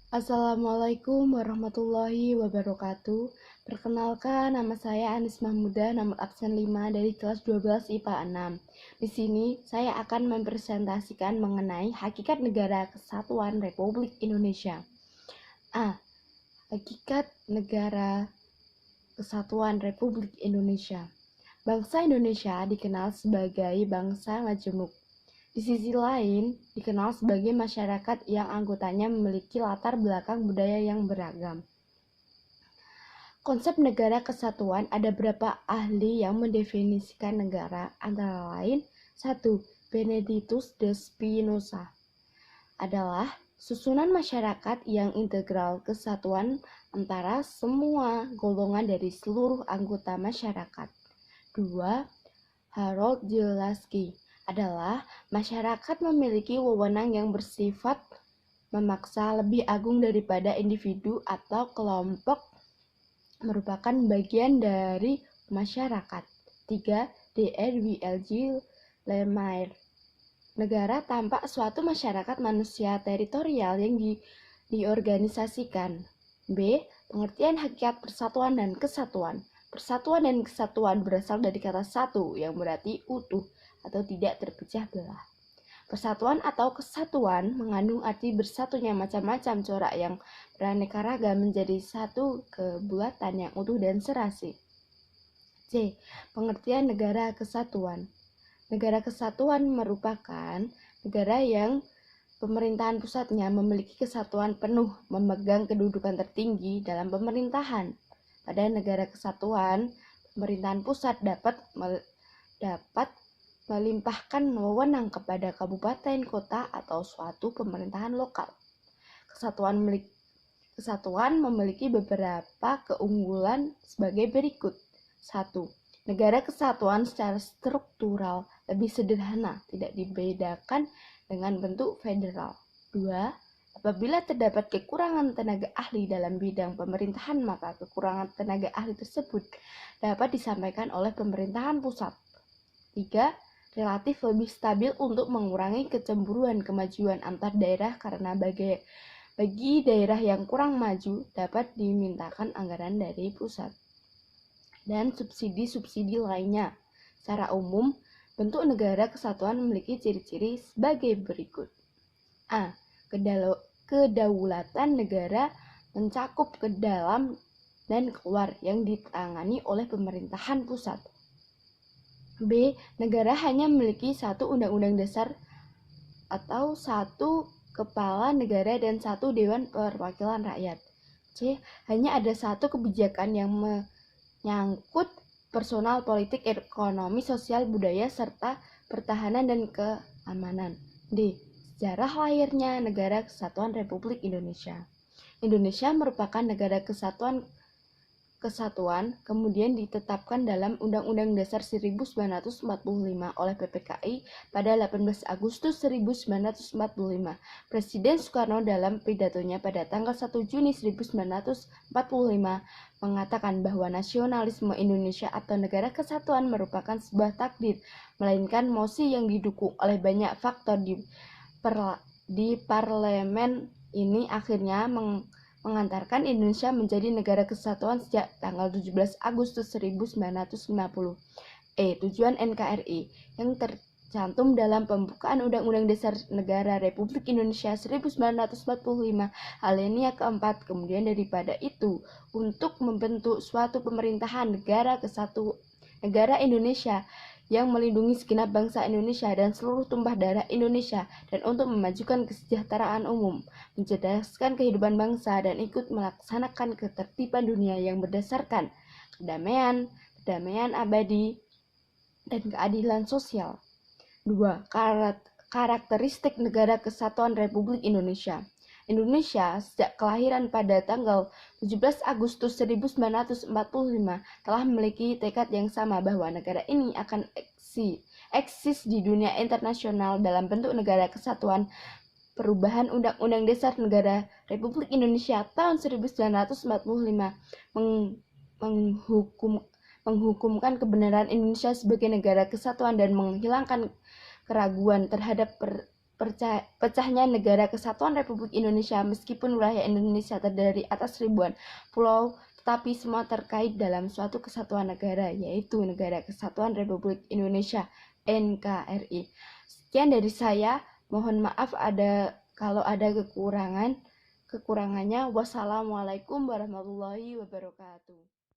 Assalamualaikum warahmatullahi wabarakatuh. Perkenalkan, nama saya Anis Mahmuda, nomor absen 5 dari kelas 12 IPA 6. Di sini saya akan mempresentasikan mengenai hakikat negara kesatuan Republik Indonesia. A. Hakikat negara kesatuan Republik Indonesia. Bangsa Indonesia dikenal sebagai bangsa majemuk. Di sisi lain, dikenal sebagai masyarakat yang anggotanya memiliki latar belakang budaya yang beragam. Konsep negara kesatuan ada beberapa ahli yang mendefinisikan negara, antara lain 1. Benedictus de Spinoza adalah susunan masyarakat yang integral kesatuan antara semua golongan dari seluruh anggota masyarakat. 2. Harold Jelaski adalah masyarakat memiliki wewenang yang bersifat memaksa lebih agung daripada individu atau kelompok merupakan bagian dari masyarakat. 3. D.R.W.L.G. Lemaitre negara tampak suatu masyarakat manusia teritorial yang diorganisasikan. B. Pengertian hakikat persatuan dan kesatuan. Persatuan dan kesatuan berasal dari kata satu yang berarti utuh atau tidak terpecah belah. Persatuan atau kesatuan mengandung arti bersatunya macam-macam corak yang beraneka ragam menjadi satu kebulatan yang utuh dan serasi. C. Pengertian negara kesatuan. Negara kesatuan merupakan negara yang pemerintahan pusatnya memiliki kesatuan penuh, memegang kedudukan tertinggi dalam pemerintahan. Pada negara kesatuan, pemerintahan pusat dapat melimpahkan wewenang kepada kabupaten, kota, atau suatu pemerintahan lokal. Kesatuan memiliki beberapa keunggulan sebagai berikut. 1. Negara kesatuan secara struktural lebih sederhana, tidak dibedakan dengan bentuk federal. 2. Apabila terdapat kekurangan tenaga ahli dalam bidang pemerintahan, maka kekurangan tenaga ahli tersebut dapat disampaikan oleh pemerintahan pusat. 3. Relatif lebih stabil untuk mengurangi kecemburuan kemajuan antar daerah karena bagi daerah yang kurang maju dapat dimintakan anggaran dari pusat. Dan subsidi-subsidi lainnya. Secara umum, bentuk negara kesatuan memiliki ciri-ciri sebagai berikut. A. Kedaulatan negara mencakup ke dalam dan keluar yang ditangani oleh pemerintahan pusat. B. Negara hanya memiliki satu undang-undang dasar atau satu kepala negara dan satu dewan perwakilan rakyat. C. Hanya ada satu kebijakan yang menyangkut personal, politik, ekonomi, sosial, budaya, serta pertahanan dan keamanan. D. Sejarah lahirnya Negara Kesatuan Republik Indonesia. Indonesia merupakan negara kesatuan kemudian ditetapkan dalam Undang-Undang Dasar 1945 oleh PPKI pada 18 Agustus 1945. Presiden Soekarno dalam pidatonya pada tanggal 1 Juni 1945 mengatakan bahwa nasionalisme Indonesia atau negara kesatuan merupakan sebuah takdir, melainkan mosi yang didukung oleh banyak faktor di parlemen ini akhirnya mengantarkan Indonesia menjadi negara kesatuan sejak tanggal 17 Agustus 1950. Tujuan NKRI yang tercantum dalam pembukaan Undang-Undang Dasar Negara Republik Indonesia 1945 alinea keempat. Kemudian daripada itu, untuk membentuk suatu pemerintahan negara Indonesia yang melindungi segenap bangsa Indonesia dan seluruh tumpah darah Indonesia, dan untuk memajukan kesejahteraan umum, mencerdaskan kehidupan bangsa, dan ikut melaksanakan ketertiban dunia yang berdasarkan kedamaian abadi, dan keadilan sosial. 2. Karakteristik Negara Kesatuan Republik Indonesia. Indonesia sejak kelahiran pada tanggal 17 Agustus 1945 telah memiliki tekad yang sama bahwa negara ini akan eksis di dunia internasional dalam bentuk negara kesatuan. Perubahan Undang-Undang Dasar Negara Republik Indonesia tahun 1945 menghukumkan kebenaran Indonesia sebagai negara kesatuan dan menghilangkan keraguan terhadap pecahnya Negara Kesatuan Republik Indonesia. Meskipun wilayah Indonesia terdiri atas ribuan pulau, tetapi semua terkait dalam suatu kesatuan negara, yaitu Negara Kesatuan Republik Indonesia (NKRI). Sekian dari saya. Mohon maaf kalau ada kekurangannya. Wassalamualaikum warahmatullahi wabarakatuh.